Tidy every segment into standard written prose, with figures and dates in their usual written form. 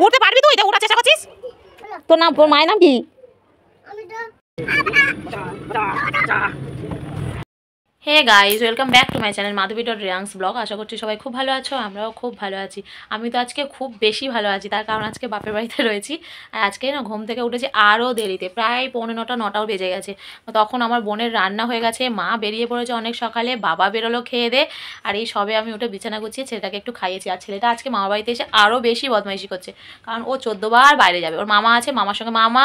উঠতে পারবি তুই? ওঠার চেষ্টা করছিস? তোর নাম, তোর মায়ের নাম কি? Hey guys, welcome back to my channel madhavi.riyangs vlog. আশা করছি সবাই খুব ভালো আছো, আমরাও খুব ভালো আছি। আমি তো আজকে খুব বেশি ভালো আছি, তার কারণ আজকে বাপের বাড়িতে রয়েছি। আর আজকে না ঘুম থেকে উঠেছি আরও দেরিতে, প্রায় 9:45 9টাও বেজে গেছে। তখন আমার বোনের রান্না হয়ে গেছে, মা বেরিয়ে পড়েছে অনেক সকালে, বাবা বেরোলো খেয়ে দে। আর এই সবে আমি উঠে বিছানা গুছিয়ে ছেলেটাকে একটু খাইয়েছি। আর ছেলেটা আজকে মামা বাড়িতে এসে আরও বেশি বদমাইশি করছে, কারণ ও 14 বার বাইরে যাবে। ওর মামা আছে, মামার সঙ্গে মামা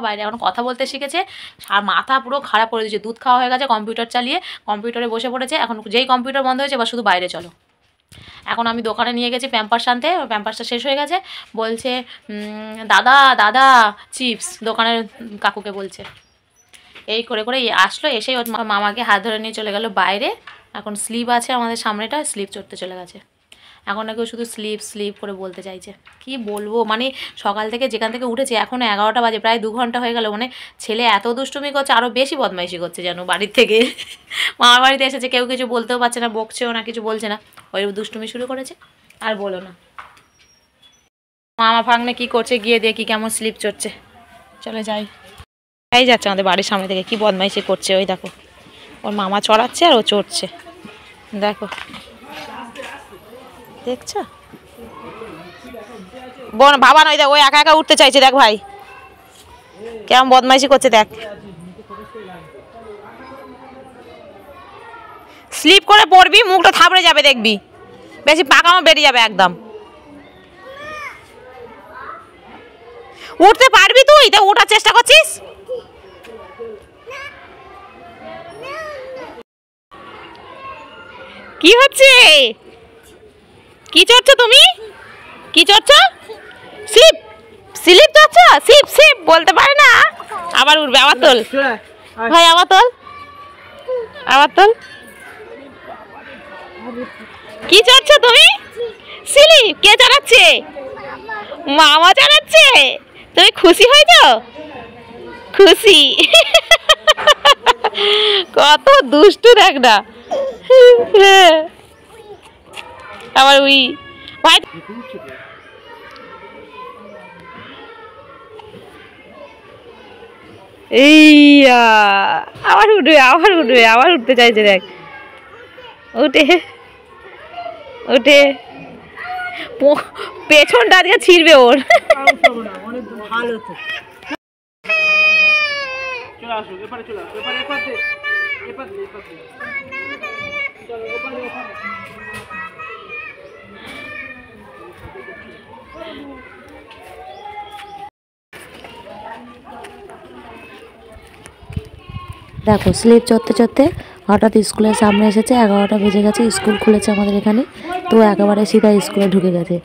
বাইরে এখন কথা বলতে শিখেছে। আর মাথা পুরো খারাপ করে দিয়েছে, দুধ খাওয়া হয়ে গেছে, কম্পিউটার চালিয়ে কম্পিউটারে বসে পড়েছে। এখন যেই কম্পিউটার বন্ধ হয়েছে বা শুধু বাইরে চলো। এখন আমি দোকানে নিয়ে গেছি প্যাম্পার্স আনতে, প্যাম্পার্সটা শেষ হয়ে গেছে। বলছে দাদা দাদা চিপস, দোকানের কাকুকে বলছে। এই করে করে আসলো, এসেই ওর মামাকে হাত ধরে নিয়ে চলে গেল বাইরে। এখন স্লিপ আছে আমাদের সামনেটা, স্লিপ চড়তে চলে গেছে। এখন নাকি শুধু স্লিপ স্লিপ করে বলতে চাইছে। কি বলবো, মানে সকাল থেকে যেখান থেকে উঠেছি এখনও 11টা বাজে, প্রায় 2 ঘন্টা হয়ে গেল। মানে ছেলে এত দুষ্টুমি করছে, আরও বেশি বদমাইশি করছে যেন বাড়ির থেকে। মামার বাড়িতে এসেছে, কেউ কিছু বলতেও পারছে না, বকছেও না, কিছু বলছে না, ওই দুষ্টুমি শুরু করেছে। আর বলো না, মামা ভাগ্নে কি করছে গিয়ে দেখি, কেমন স্লিপ চড়ছে। চলে যাই। এই যাচ্ছে আমাদের বাড়ির সামনে থেকে, কি বদমাইশি করছে ওই দেখো। ওর মামা চড়াচ্ছে আর ও চড়ছে, দেখো দেখছো। বোন বাবা নয়, দেখ ওই একা একা উঠতে চাইছে, দেখ ভাই কেমন বদমাইশি করছে, দেখ। স্লিপ করে পড়বি, মুখটা থাবড়ে যাবে দেখবি, বেশি পাকামো বেরিয়ে যাবে একদম। উঠতে পারবি তুই? তা ওঠার চেষ্টা করছিস? কি হচ্ছে? কি চড়ছো তুমি? কি চড়ছো? স্লিপ স্লিপ চড়ছো? স্লিপ স্লিপ বলতে পারে না, আবার উঠবে। আবার তোল ভাই, আবার তোল, আবার তোল। কি চড়ছো তুমি? স্লিপ কে চড়াচ্ছে? মামা চড়াচ্ছে। তুমি খুশি হয়েছো? খুশি। কত দুষ্টু দেখ না। আবার উই ভাই, এইয়া আবার উঠবে, আবার উঠবে, আবার উঠতে চাইছে, দেখ উঠে উঠে। পেছনটা আজকে ছিঁড়বে ওর। দেখো স্লিপ চড়তে চড়তে হঠাৎ স্কুলের সামনে এসেছে। 11টা বেজে গেছে, স্কুল খুলেছে আমাদের এখানে, তো একেবারে সিধা স্কুলে ঢুকে গেছে।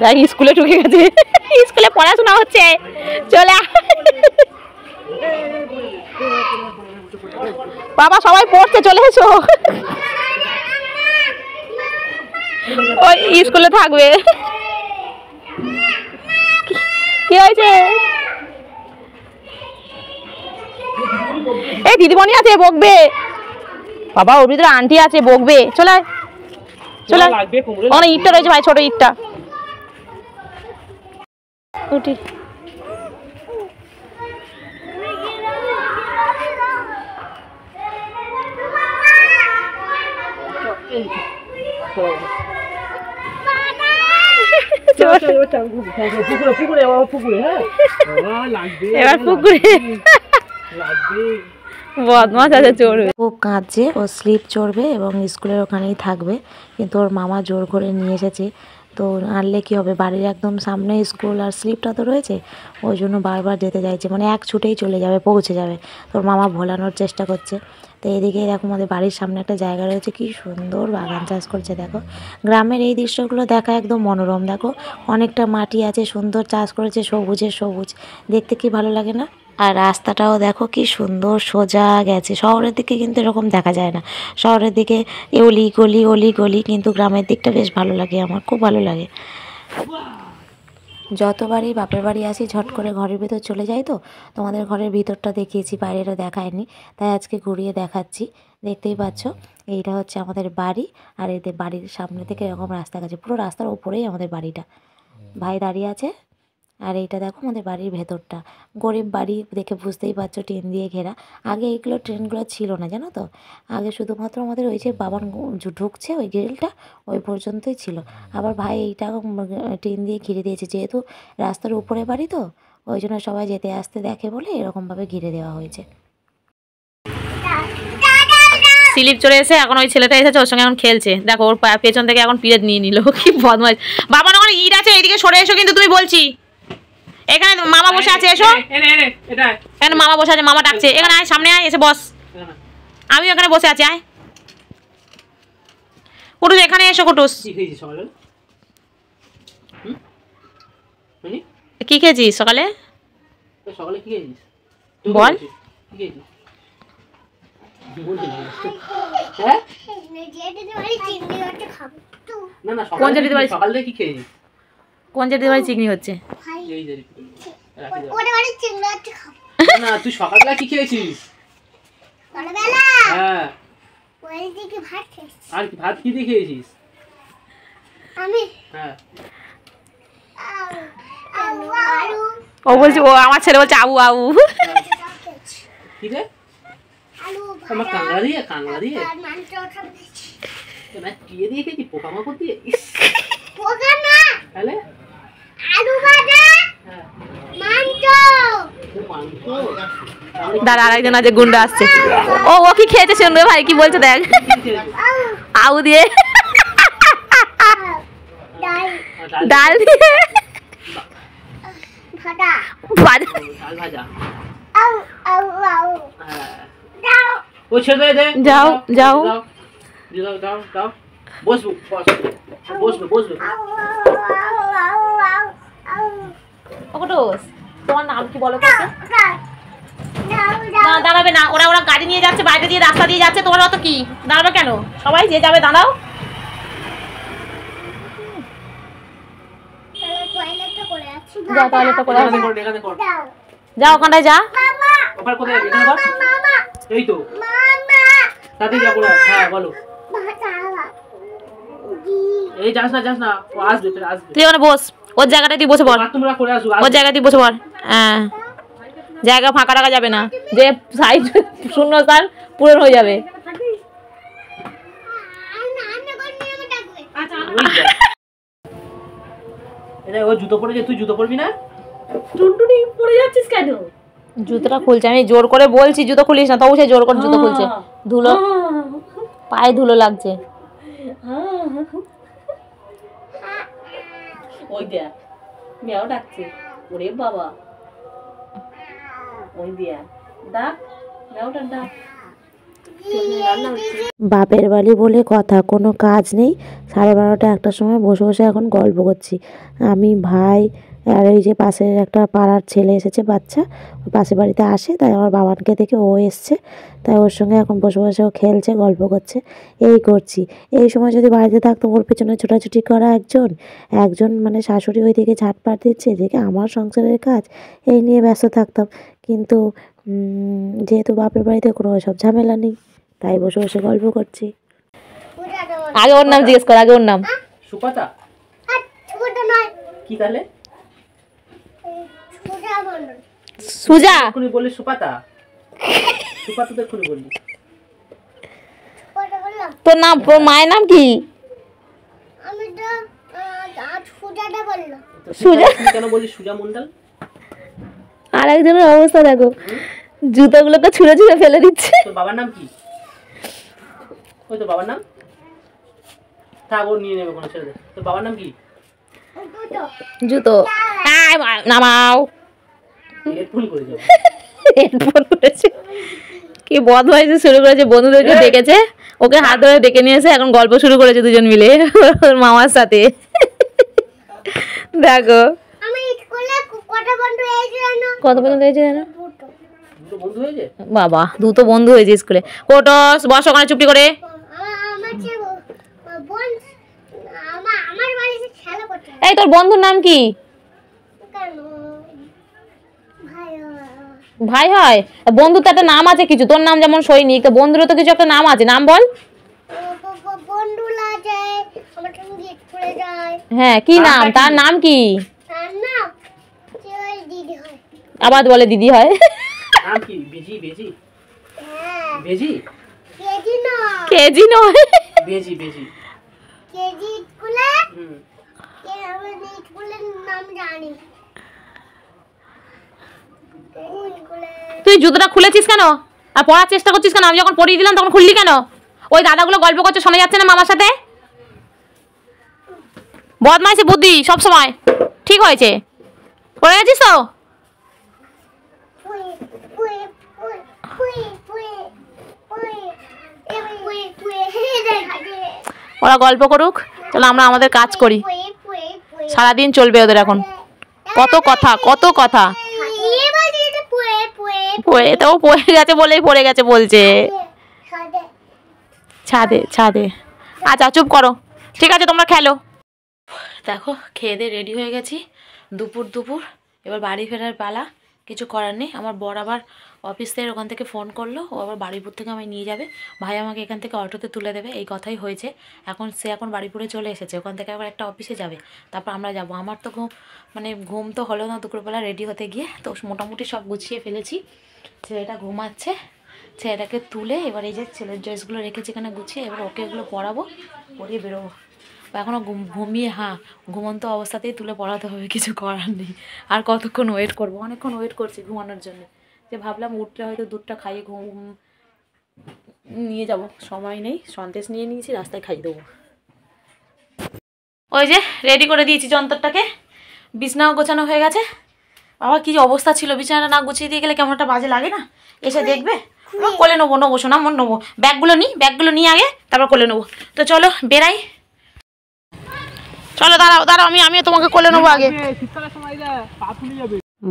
দেখ স্কুলে ঢুকে গেছে, স্কুলে পড়াশোনা হচ্ছে। চলে বাবা, সবাই পড়তে, চলে এসো। ওই স্কুলে থাকবে। কি হয়েছে? এই দিদিমণি আছে, বকবে। বাবা ওর ভিতরে আন্টি আছে, বকবে। চলে চলে, ওখানে ইটটা রয়েছে ভাই, ছোট ইটটা। উঠি। এবার পুকুরে বদমাস আছে, চড়বে। খুব কাঁদছে, ও স্লিপ চড়বে এবং স্কুলের ওখানেই থাকবে, কিন্তু ওর মামা জোর করে নিয়ে এসেছে। তো আনলে কি হবে, বাড়ির একদম সামনে স্কুল আর স্লিপটা তো রয়েছে, ওই জন্য বারবার যেতে চাইছে, মানে এক ছুটেই চলে যাবে, পৌঁছে যাবে। তোর মামা ভোলানোর চেষ্টা করছে। তো এদিকে দেখো আমাদের বাড়ির সামনে একটা জায়গা রয়েছে, কি সুন্দর বাগান চাষ করছে। দেখো গ্রামের এই দৃশ্যগুলো দেখা একদম মনোরম। দেখো অনেকটা মাটি আছে, সুন্দর চাষ করেছে, সবুজের সবুজ, দেখতে কি ভালো লাগে না। আর রাস্তাটাও দেখো কি সুন্দর সোজা গেছে। শহরের দিকে কিন্তু এরকম দেখা যায় না, শহরের দিকে অলি গলি অলি গলি, কিন্তু গ্রামের দিকটা বেশ ভালো লাগে, আমার খুব ভালো লাগে। যতবারই বাপের বাড়ি আসি ঝট করে ঘরের ভিতর চলে যাই, তো তোমাদের ঘরের ভিতরটা দেখিয়েছি, বাইরেটা দেখায়নি, তাই আজকে ঘুরিয়ে দেখাচ্ছি। দেখতেই পাচ্ছ এইটা হচ্ছে আমাদের বাড়ি, আর এদের বাড়ির সামনে থেকে এরকম রাস্তা গেছে, পুরো রাস্তার ওপরেই আমাদের বাড়িটা। ভাই দাঁড়িয়ে আছে, আর এইটা দেখো আমাদের বাড়ির ভেতরটা। গরিব বাড়ি দেখে বুঝতেই পারছো, ট্রেন দিয়ে ঘেরা। আগে এইগুলো ট্রেনগুলো ছিল না জানো তো, আগে শুধুমাত্র আমাদের ওই যে বাবার ঢুকছে ওই গ্রিলটা ওই পর্যন্তই ছিল। আবার ভাই এইটা ট্রেন দিয়ে ঘিরে দিয়েছে, যেহেতু রাস্তার উপরে বাড়ি তো ওই জন্য সবাই যেতে আসতে দেখে বলে এরকমভাবে ঘিরে দেওয়া হয়েছে। স্লিপ চলে এসে এখন ওই ছেলেটা এসেছে, ওর সঙ্গে এখন খেলছে। দেখো ওর পেছন থেকে এখন পিরিয়ড নিয়ে নিল, কি বদমাইশ। বাবা ওখানে ইট আছে, এইদিকে সরে এসো কিন্তু তুমি, বলছি এখানে মামা বসে আছে, এসো এখানে মামা বসে আছে, মামা ডাকছে, এখানে আয়, সামনে আয়, এসে বস, আমি এখানে বসে আছি, আয় কুটুস, এখানে এসো কুটুস। কি খেয়েছিস সকালে বল? কোন জায়গাতে বাড়ি চিংড়ি হচ্ছে? না তুই সকালবেলা কি খেয়েছিস? হ্যাঁ আর ভাত কি দিয়ে খেয়েছিস? হ্যাঁ ও বলছে, ও আমার ছেলে বলছে আবু আবু। কি রে? আমার কাংলা দিয়ে দিয়ে খেয়েছি, পোকামাকড় দিয়ে। তাহলে দাঁড়া, আরেকজন আছে, গুন্ডা আসছে। ও ও কি খেয়েছে শুনবে ভাই, কি বলছে দেখ, আউ দিয়ে, ডাল দিয়ে, ভাজা। ও ছেড়ে দে, যাও যাও, বসবো তোমার নাম কি বলো? না দাঁড়াবে না, ওরা ওরা গাড়ি নিয়ে যাচ্ছে, বাইরে দিয়ে রাস্তা দিয়ে যাচ্ছে, তোমার অত কি দাঁড়াবে কেন? সবাই যে যাবে দাঁড়াও। যাও টয়লেটটা করে আসো, যাও ওখানটায় যা। এই তো তাতে যা করে। হ্যাঁ বলো। এই যাস না, ও আসবে। তুই ওখানে বস, ওর জায়গাটায় তুই বসে পড়, তোমরা করে আসো, ওর জায়গায় তুই বসে পড়। হ্যাঁ, জায়গা ফাঁকা রাখা যাবে না, যে সাইড শূন্যস্থান পূরণ হয়ে যাবে। ও জুতো পরেছে, তুই জুতো পরবি না? টুনটুনি পড়ে যাচ্ছিস কেন? জুতোটা খুলছে, আমি জোর করে বলছি জুতো খুলিস না, তবু সে জোর করে জুতো খুলছে। ধুলো, পায়ে ধুলো লাগছে। ওই দেখ মেয়াও ডাকছে, ওরে বাবা, ওই দেখ ডাক, মেয়াওটা ডাক। বাপের বাড়ি বলে কথা, কোনো কাজ নেই। 12:30 একটার সময় বসে বসে এখন গল্প করছি আমি, ভাই, আর এই যে পাশের একটা পাড়ার ছেলে এসেছে, বাচ্চা, পাশের বাড়িতে আসে, তাই আমার বাবাকে দেখে ও এসছে, তাই ওর সঙ্গে এখন বসে বসে ও খেলছে, গল্প করছে, এই করছি। এই সময় যদি বাড়িতে থাকতো, ওর পেছনে ছোটাছুটি করা একজন মানে শাশুড়ি ওই দিকে ঝাঁটপাট দিচ্ছে, এদিকে আমার সংসারের কাজ, এই নিয়ে ব্যস্ত থাকতাম। কিন্তু যেহেতু বাপের বাড়িতে কোনো ওইসব ঝামেলা নেই, তাই বসে বসে গল্প করছি। আগে ওর নাম জিজ্ঞেস কর, আগে ওর নাম। সুপাতা কি তাহলে? সুজা। এক্ষুনি বললি সুপাতা, সুপাতা তো এক্ষুনি বললি। তোর নাম, তোর মায়ের নাম কি? সুজা কেন বললি? সুজা মন্ডল। আর একজনের অবস্থা দেখো, জুতোগুলোকে ছুঁড়ে ছুঁড়ে ফেলে দিচ্ছে। তোর বাবার নাম কি? ওই তোর বাবার নাম থাক, ও নিয়ে নেবে কোনো, ছেড়ে দে। তোর বাবার নাম কি? জুতো নামাও। হেডফোন করে যাবে, হেডফোন করেছে, কি বদমাইশি শুরু করেছে, বন্ধুদেরকে ডেকেছে, ওকে হাত ধরে ডেকে নিয়ে এসে এখন গল্প শুরু করেছে দুজন মিলে ওর মামার সাথে। দেখো কত পর্যন্ত হয়েছে জানো? দুটো বন্ধু হয়েছে বাবা, দুটো বন্ধু হয়েছে স্কুলে। কোটস বস ওখানে চুপটি করে। এই তোর বন্ধুর নাম কি? ভাই হয়, বন্ধুর তো একটা নাম আছে কিছু, তোর নাম যেমন সৈনিক, তো বন্ধুরও তো কিছু একটা নাম আছে, নাম বল। হ্যাঁ কি নাম, তার নাম কি? আবার বলে দিদি হয়। নাম কি? বেজি বেজি বেজি কেজি নয়, বেজি বেজি হুম। তুই জুতোটা খুলেছিস কেন আর পড়ার চেষ্টা করছিস কেন? আমি যখন পড়িয়ে দিলাম তখন খুললি কেন? ওই দাদাগুলো গল্প করছে, শোনা যাচ্ছে না মামার সাথে? বদমাইশি বুদ্ধি সব সময়। ঠিক হয়েছে, পড়ে গেছিস তো? ওরা গল্প করুক, চলো আমরা আমাদের কাজ করি। সারাদিন চলবে ওদের এখন, কত কথা কত কথা। তো পড়ে গেছে বলেই পড়ে গেছে বলছে। ছাদে ছাদে। আচ্ছা চুপ করো, ঠিক আছে তোমরা খেলো। দেখো খেয়ে দিয়ে রেডি হয়ে গেছি, দুপুর দুপুর এবার বাড়ি ফেরার পালা। কিছু করার নেই, আমার বর আবার অফিস থেকে ওখান থেকে ফোন করলো, ও আবার বাড়িপুর থেকে আমায় নিয়ে যাবে, ভাই আমাকে এখান থেকে অটোতে তুলে দেবে, এই কথাই হয়েছে। এখন বাড়িপুরে চলে এসেছে, ওখান থেকে আবার একটা অফিসে যাবে, তারপর আমরা যাব। আমার তো ঘুম তো হলো না দুপুরবেলা রেডি হতে গিয়ে, তো মোটামুটি সব গুছিয়ে ফেলেছি। ছেলেটা ঘুমাচ্ছে, ছেলেটাকে তুলে এবার এই যে ছেলের ড্রেসগুলো রেখেছি এখানে গুছিয়ে, এবার ওকে এগুলো পরাবো, পরিয়ে বেরোবো। এখনও ঘুমিয়ে ঘুমন্ত অবস্থাতেই তুলে পড়াতে হবে, কিছু করার নেই। আর কতক্ষণ ওয়েট করবো, অনেকক্ষণ ওয়েট করছি ঘুমানোর জন্য, যে ভাবলাম উঠলে হয়তো দুধটা খাইয়ে নিয়ে যাব, সময় নেই, সন্দেশ নিয়ে নিয়েছি, রাস্তায় খাইয়ে দেবো। ওই যে রেডি করে দিয়েছি যন্ত্রটাকে, বিছনাও গোছানো হয়ে গেছে। বাবা কি অবস্থা ছিল, বিছানাটা না গুছিয়ে দিয়ে গেলে কেমন একটা বাজে লাগে না? এসে দেখবে, কোলে নেবো শোনা, মন নেবো, ব্যাগগুলো নিয়ে আগে তারপর কোলে নেবো। তো চলো বেরাই, চলো দাঁড়াও আমি তোমাকে কোলে নেবো আগে।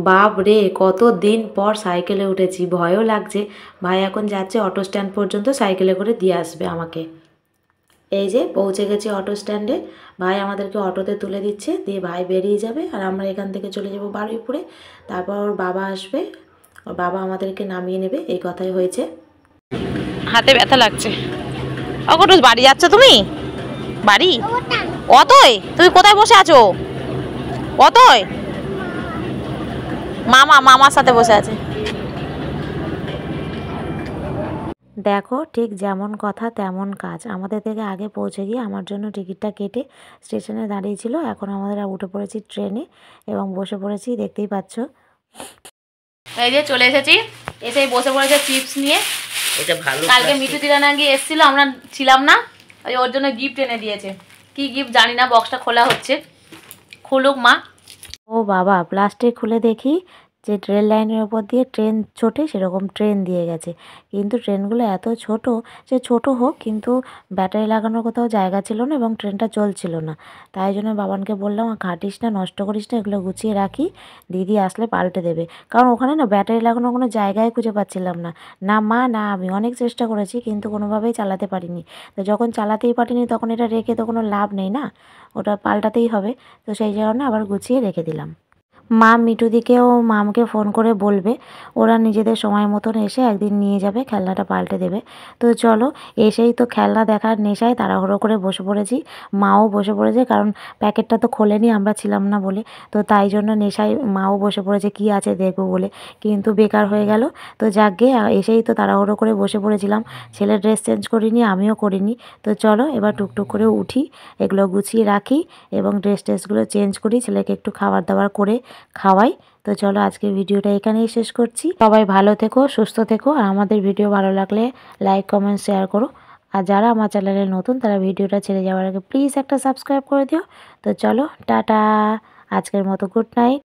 বাপ রে, কত দিন পর সাইকেলে উঠেছি, ভয়ও লাগছে। ভাই এখন যাচ্ছে অটো স্ট্যান্ড পর্যন্ত, সাইকেলে করে দিয়ে আসবে আমাকে। এই যে পৌঁছে গেছি অটো স্ট্যান্ডে, ভাই আমাদেরকে অটোতে তুলে দিচ্ছে, দিয়ে ভাই বেরিয়ে যাবে আর আমরা এখান থেকে চলে যাব বারুইপুরে। তারপর ওর বাবা আসবে, ওর বাবা আমাদেরকে নামিয়ে নেবে, এই কথাই হয়েছে। হাতে ব্যথা লাগছে। অকটুস বাড়ি যাচ্ছ তুমি? বাড়ি অতই? তুমি কোথায় বসে আছো? অতই মামার সাথে বসে আছে। দেখো ঠিক যেমন কথা তেমন কাজ, আমাদের থেকে আগে পৌঁছে গিয়ে আমার জন্য টিকিটটা কেটে স্টেশনে দাঁড়িয়েছিল। এখন আমাদের উঠে পড়েছি ট্রেনে এবং বসে পড়েছি, দেখতেই পাচ্ছ। এই যে চলে এসেছি, এসেই বসে পড়েছে চিপস নিয়ে। এটা ভালো, কালকে মিঠু তিরানা গিয়ে এসেছিল, আমরা ছিলাম না, ওর জন্য গিফট এনে দিয়েছে। কি গিফট জানি না, বক্সটা খোলা হচ্ছে, খুলুক মা। ও বাবা, প্লাস্টিক খুলে দেখি যে রেল লাইনের ওপর দিয়ে ট্রেন ছোটে সেরকম ট্রেন দিয়ে গেছে, কিন্তু ট্রেনগুলো এত ছোট যে ছোট হোক, কিন্তু ব্যাটারি লাগানোর কোথাও জায়গা ছিল না এবং ট্রেনটা চলছিল না। তাই জন্য বাবানকে বললাম ঘাঁটিস না, নষ্ট করিস না, এগুলো গুছিয়ে রাখি, দিদি আসলে পাল্টে দেবে। কারণ ওখানে না ব্যাটারি লাগানোর কোনো জায়গায় খুঁজে পাচ্ছিলাম না, না মা না আমি অনেক চেষ্টা করেছি কিন্তু কোনোভাবেই চালাতে পারিনি। তো যখন চালাতেই পারিনি তখন এটা রেখে তো কোনো লাভ নেই না, ওটা পাল্টাতেই হবে। তো সেই কারণে আবার গুছিয়ে রেখে দিলাম। মা মিঠুদিকেও মামকে ফোন করে বলবে, ওরা নিজেদের সময় মতন এসে একদিন নিয়ে যাবে, খেলনাটা পাল্টে দেবে। তো চলো, এসেই তো খেলনা দেখার নেশায় তাড়াহুড়ো করে বসে পড়েছি, মাও বসে পড়েছে, কারণ প্যাকেটটা তো খোলেনি, আমরা ছিলাম না বলে। তো তাই জন্য নেশায় মাও বসে পড়েছে কি আছে দেখবো বলে, কিন্তু বেকার হয়ে গেল। তো যাকগে, এসেই তো তাড়াহুড়ো করে বসে পড়েছিলাম, ছেলের ড্রেস চেঞ্জ করিনি, আমিও করিনি। তো চলো এবার টুকটুক করে উঠি, এগুলো গুছিয়ে রাখি এবং ড্রেসগুলো চেঞ্জ করি, ছেলেকে একটু খাবার দাবার করে খাওয়াই। তো চলো আজকের ভিডিওটা এখানেই শেষ করছি। সবাই ভালো থেকো, সুস্থ থেকো, আর আমাদের ভিডিও ভালো লাগলে লাইক কমেন্ট শেয়ার করো। আর যারা আমার চ্যানেলে নতুন তারা ভিডিওটা ছেড়ে যাওয়ার আগে প্লিজ একটা সাবস্ক্রাইব করে দিও। তো চলো টাটা, আজকের মতো গুড নাইট।